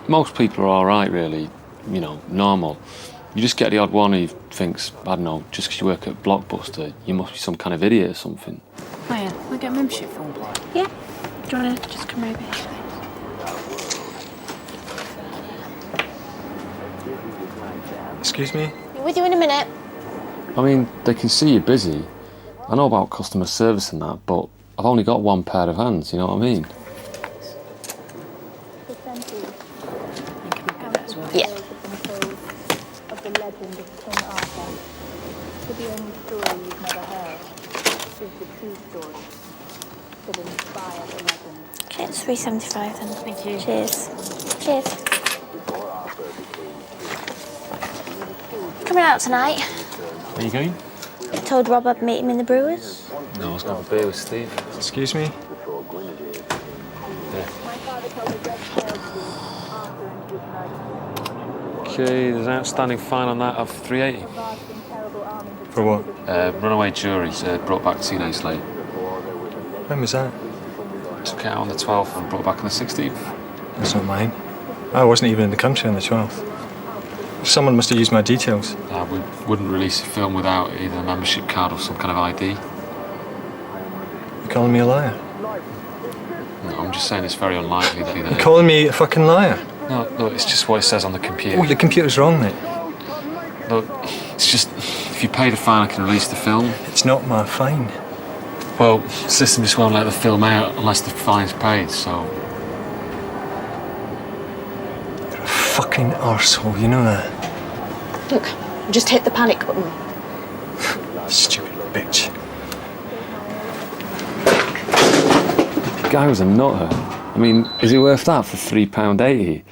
most people are all right, really. You know, normal. You just get the odd one who thinks, I don't know, just because you work at Blockbuster, you must be some kind of idiot or something. Oh yeah, we get a membership form. Yeah. Do you want to just come over here? Excuse me? Be with you in a minute. I mean, they can see you're busy. I know about customer service and that, but I've only got one pair of hands, you know what I mean? Yeah. Okay, it's $3.75 then. Thank you. Cheers. Cheers. Coming out tonight. Where are you going? I told Rob I'd meet him in the Brewers. No, I was going to beer with Steve. Excuse me? Yeah. Okay, there's an outstanding fine on that of $3.80. For what? Runaway jury brought back 2 days late. When was that? Took it out on the 12th and brought it back on the 16th. That's not mine. I wasn't even in the country on the 12th. Someone must have used my details. We wouldn't release a film without either a membership card or some kind of ID. You're calling me a liar? No, I'm just saying it's very unlikely that... You're calling me a fucking liar? No, look, it's just what it says on the computer. Oh, the computer's wrong, mate. Look, it's just, if you pay the fine, I can release the film. It's not my fine. Well, the system just won't let the film out unless the fine's paid, so... You're a fucking arsehole, you know that? Look, just hit the panic button. Stupid bitch. The guy was a nutter. I mean, is it worth that for £3.80?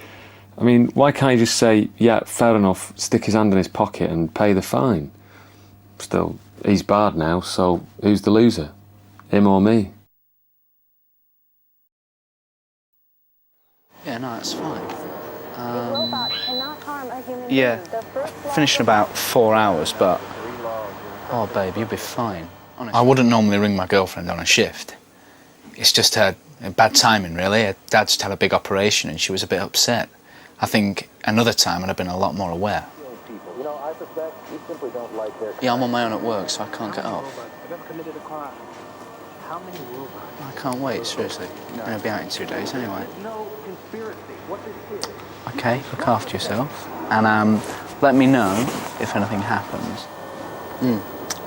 I mean, why can't you just say, yeah, fair enough, stick his hand in his pocket and pay the fine? Still, he's barred now, so who's the loser? Him or me? Yeah, no, that's fine. Yeah, finish in about 4 hours, but... Oh, babe, you'll be fine. Honestly. I wouldn't normally ring my girlfriend on a shift. It's just her bad timing, really. Her dad just had a big operation and she was a bit upset. I think another time I'd have been a lot more aware. Yeah, I'm on my own at work, so I can't get off. I can't wait, seriously. I'm going to be out in 2 days anyway. Okay, look after yourself. And let me know if anything happens.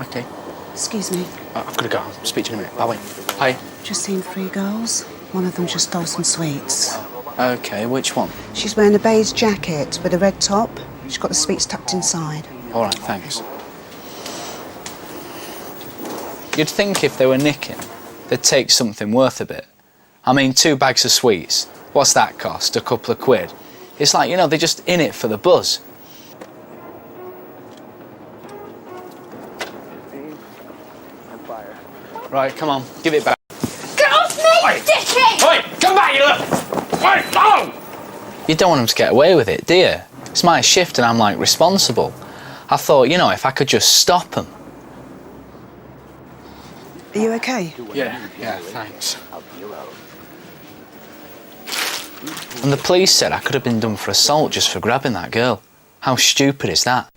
Okay. Excuse me. I've got to go. I'll speak to you in a minute. Bye. Hi. Just seen 3 girls. One of them just stole some sweets. Okay, which one? She's wearing a beige jacket with a red top. She's got the sweets tucked inside. All right, thanks. You'd think if they were nicking, they'd take something worth a bit. I mean, 2 bags of sweets. What's that cost? A couple of quid? It's like, you know, they're just in it for the buzz. Right, come on, give it back. Get off me, dickhead! Oi, come back, you look! Oi, no! You don't want them to get away with it, do you? It's my shift and I'm, like, responsible. I thought, you know, if I could just stop them. Are you okay? Yeah, thanks. And the police said I could have been done for assault just for grabbing that girl. How stupid is that?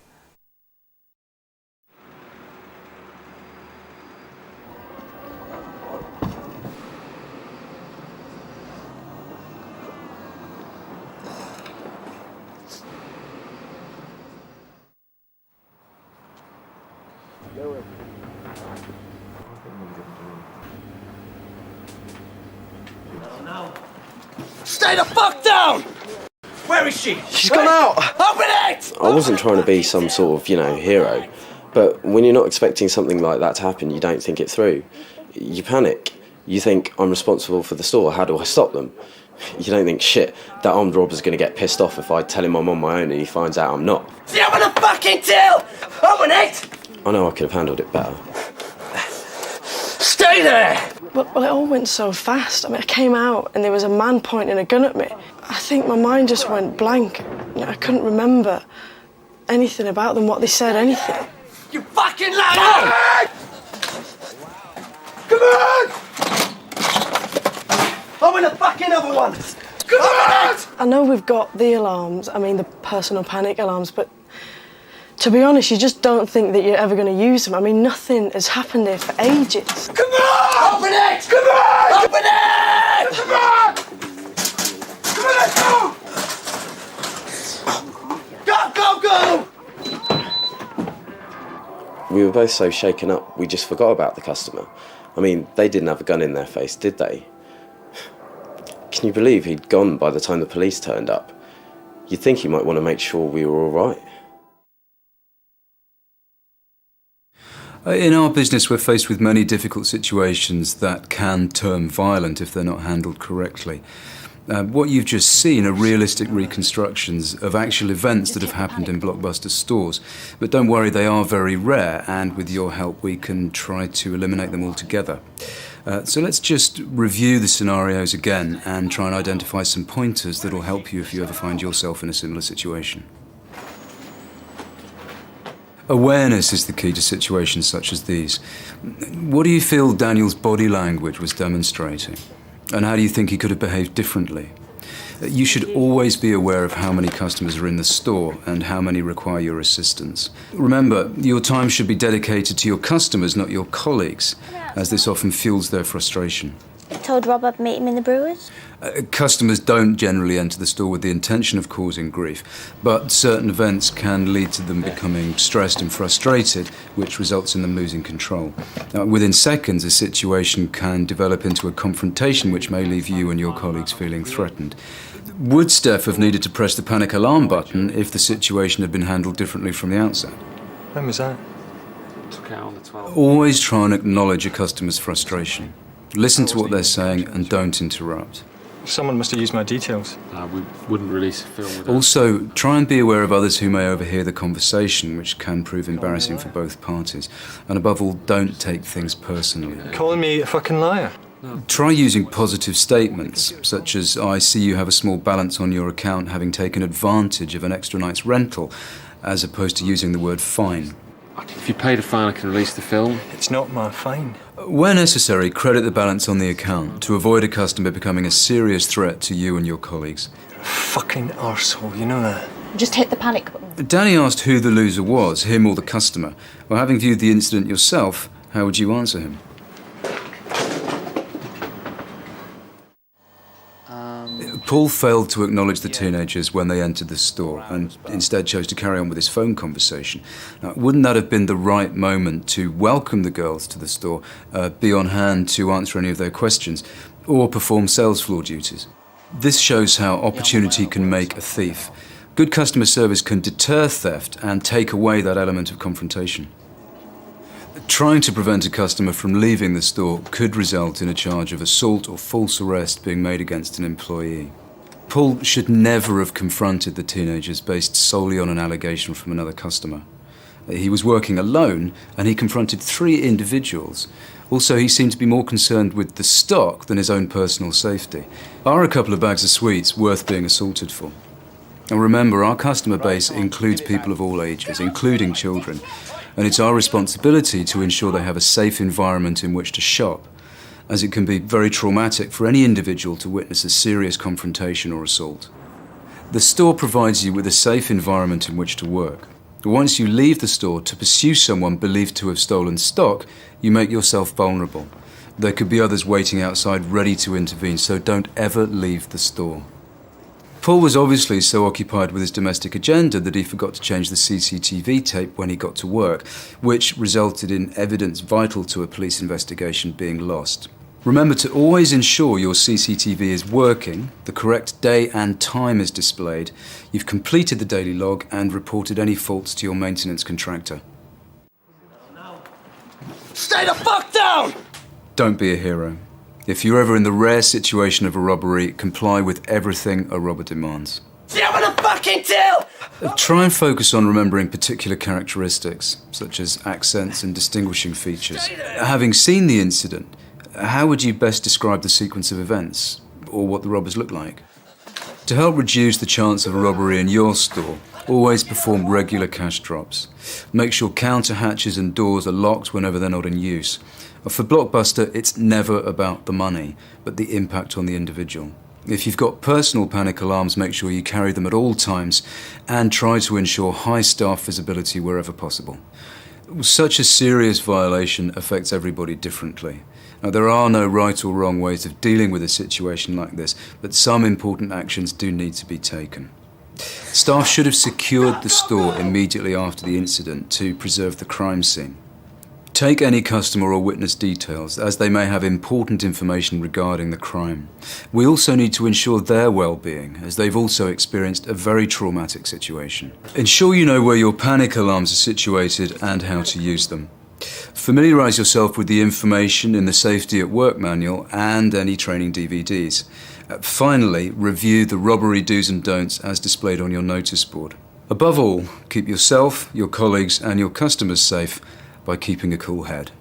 Stay the fuck down! Where is she? She's gone out! Open it! I wasn't trying to be some sort of, hero. But when you're not expecting something like that to happen, you don't think it through. You panic. You think, I'm responsible for the store, how do I stop them? You don't think, shit, that armed robber's going to get pissed off if I tell him I'm on my own and he finds out I'm not. Do you want a fucking deal? Open it! I know I could have handled it better. Stay there! Well, it all went so fast. I mean, I came out and there was a man pointing a gun at me. I think my mind just went blank. I couldn't remember anything about them, what they said, anything. You fucking liar! Come on! Open the fucking other one! Come on! I know we've got the alarms, I mean the personal panic alarms, but to be honest, you just don't think that you're ever going to use them. I mean, nothing has happened here for ages. Come on! Open it! Come on! Open it! Come on! Come on, let's go! Go, go, go! We were both so shaken up, we just forgot about the customer. I mean, they didn't have a gun in their face, did they? Can you believe he'd gone by the time the police turned up? You'd think he might want to make sure we were all right. In our business, we're faced with many difficult situations that can turn violent if they're not handled correctly. What you've just seen are realistic reconstructions of actual events that have happened in Blockbuster stores. But don't worry, they are very rare, and with your help we can try to eliminate them altogether. So let's just review the scenarios again and try and identify some pointers that will help you if you ever find yourself in a similar situation. Awareness is the key to situations such as these. What do you feel Daniel's body language was demonstrating? And how do you think he could have behaved differently? You should always be aware of how many customers are in the store and how many require your assistance. Remember, your time should be dedicated to your customers, not your colleagues, as this often fuels their frustration. I told Rob I'd meet him in the Brewers. Customers don't generally enter the store with the intention of causing grief, but certain events can lead to them becoming stressed and frustrated, which results in them losing control. Within seconds, a situation can develop into a confrontation which may leave you and your colleagues feeling threatened. Would Steph have needed to press the panic alarm button if the situation had been handled differently from the outset? When was that? Took out on the 12th. Always try and acknowledge a customer's frustration. Listen to what they're saying and don't interrupt. Someone must have used my details. We wouldn't release a film without... Also, try and be aware of others who may overhear the conversation, which can prove embarrassing for both parties. And above all, don't take things personally. Calling me a fucking liar. Try using positive statements, such as, I see you have a small balance on your account having taken advantage of an extra night's rental, as opposed to using the word fine. If you paid a fine, I can release the film. It's not my fine. Where necessary, credit the balance on the account to avoid a customer becoming a serious threat to you and your colleagues. You're a fucking arsehole, you know that? Just hit the panic button. Danny asked who the loser was, him or the customer. Well, having viewed the incident yourself, how would you answer him? Paul failed to acknowledge the teenagers when they entered the store and instead chose to carry on with his phone conversation. Now, wouldn't that have been the right moment to welcome the girls to the store, be on hand to answer any of their questions, or perform sales floor duties? This shows how opportunity can make a thief. Good customer service can deter theft and take away that element of confrontation. Trying to prevent a customer from leaving the store could result in a charge of assault or false arrest being made against an employee. Paul should never have confronted the teenagers based solely on an allegation from another customer. He was working alone and he confronted 3 individuals. Also, he seemed to be more concerned with the stock than his own personal safety. Are a couple of bags of sweets worth being assaulted for? And remember, our customer base includes people of all ages, including children. And it's our responsibility to ensure they have a safe environment in which to shop, as it can be very traumatic for any individual to witness a serious confrontation or assault. The store provides you with a safe environment in which to work. Once you leave the store to pursue someone believed to have stolen stock, you make yourself vulnerable. There could be others waiting outside ready to intervene, so don't ever leave the store. Paul was obviously so occupied with his domestic agenda that he forgot to change the CCTV tape when he got to work, which resulted in evidence vital to a police investigation being lost. Remember to always ensure your CCTV is working, the correct day and time is displayed, you've completed the daily log and reported any faults to your maintenance contractor. Stay the fuck down! Don't be a hero. If you're ever in the rare situation of a robbery, comply with everything a robber demands. See, I'm gonna fucking tell! Try and focus on remembering particular characteristics, such as accents and distinguishing features. Having seen the incident, how would you best describe the sequence of events, or what the robbers look like? To help reduce the chance of a robbery in your store, always perform regular cash drops. Make sure counter hatches and doors are locked whenever they're not in use. For Blockbuster, it's never about the money, but the impact on the individual. If you've got personal panic alarms, make sure you carry them at all times and try to ensure high staff visibility wherever possible. Such a serious violation affects everybody differently. Now, there are no right or wrong ways of dealing with a situation like this, but some important actions do need to be taken. Staff should have secured the store immediately after the incident to preserve the crime scene. Take any customer or witness details, as they may have important information regarding the crime. We also need to ensure their well-being, as they've also experienced a very traumatic situation. Ensure you know where your panic alarms are situated and how to use them. Familiarise yourself with the information in the Safety at Work manual and any training DVDs. Finally, review the robbery do's and don'ts as displayed on your notice board. Above all, keep yourself, your colleagues and your customers safe by keeping a cool head.